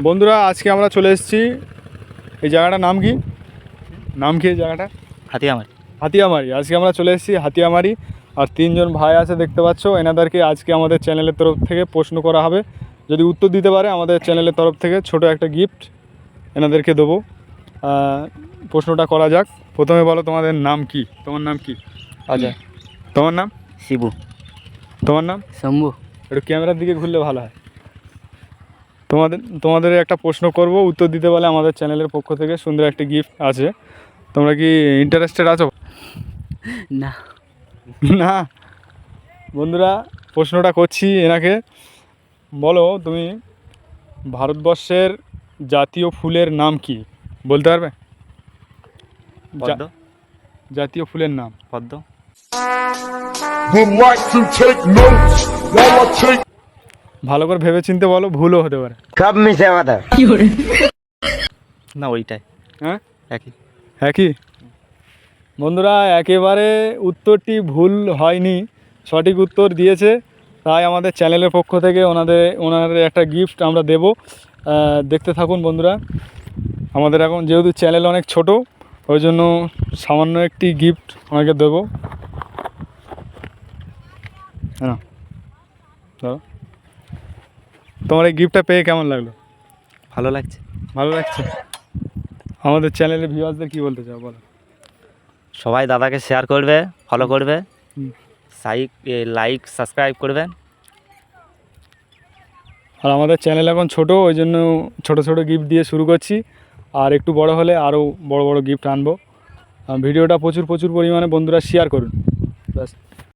বন্ধুরা আজকে আমরা চলে এসেছি এই জায়গাটার নাম কি এই জায়গাটা হাতিয়ামারি। আজকে আমরা চলে এসেছি হাতিয়ামারি আর তিনজন ভাই আছে দেখতে পাচ্ছ। এনাদেরকে আজকে আমাদের চ্যানেলের তরফ থেকে প্রশ্ন করা হবে, যদি উত্তর দিতে পারে আমাদের চ্যানেলের তরফ থেকে ছোট একটা গিফট এনাদেরকে দেবো। প্রশ্নটা করা যাক। প্রথমে বলো তোমাদের নাম কি? তোমার নাম কি? অজয়। তোমার নাম? শিবু। তোমার নাম? শম্ভু। একটু ক্যামেরার দিকে ঘুরলে ভালো হয়। তোমাদের একটা প্রশ্ন করব, উত্তর দিতে পারলে আমাদের চ্যানেলের পক্ষ থেকে সুন্দর একটা গিফট আছে। তোমরা কি ইন্টারেস্টেড আছো? না না। বন্ধুরা প্রশ্নটা করছি এনাকে, বলো তুমি ভারতবর্ষের জাতীয় ফুলের নাম কি বলতে পারবে? পদ্ম। জাতীয় ফুলের নাম পদ্ম। ভালো করে ভেবে চিনতে বলো, ভুলও হতে পারে। সব মিশে কথা না, ওইটাই। হ্যাঁ একই। একই। বন্ধুরা একেবারে উত্তরটি ভুল হয়নি, সঠিক উত্তর দিয়েছে। তাই আমাদের চ্যানেলের পক্ষ থেকে ওনার একটা গিফট আমরা দেব। দেখতে থাকুন বন্ধুরা। আমাদের এখন যেহেতু চ্যানেল অনেক ছোট, ওই জন্য সামান্য একটি গিফট ওনাকে দেবো। হ্যাঁ দাও। তোমার এই গিফটটা পেয়ে কেমন লাগলো? ভালো লাগছে। ভালো লাগছে। আমাদের চ্যানেলের ভিউয়ার্সদের কী বলতে চাও বলো? সবাই দাদাকে শেয়ার করবে, ফলো করবে, হুম। লাইক সাবস্ক্রাইব করবে। আর আমাদের চ্যানেল এখন ছোট, ওই জন্য ছোট ছোট গিফট দিয়ে শুরু করছি। আর একটু বড় হলে আরও বড় বড় গিফট আনবো। ভিডিওটা প্রচুর পরিমাণে বন্ধুরা শেয়ার করুন। ব্যাস।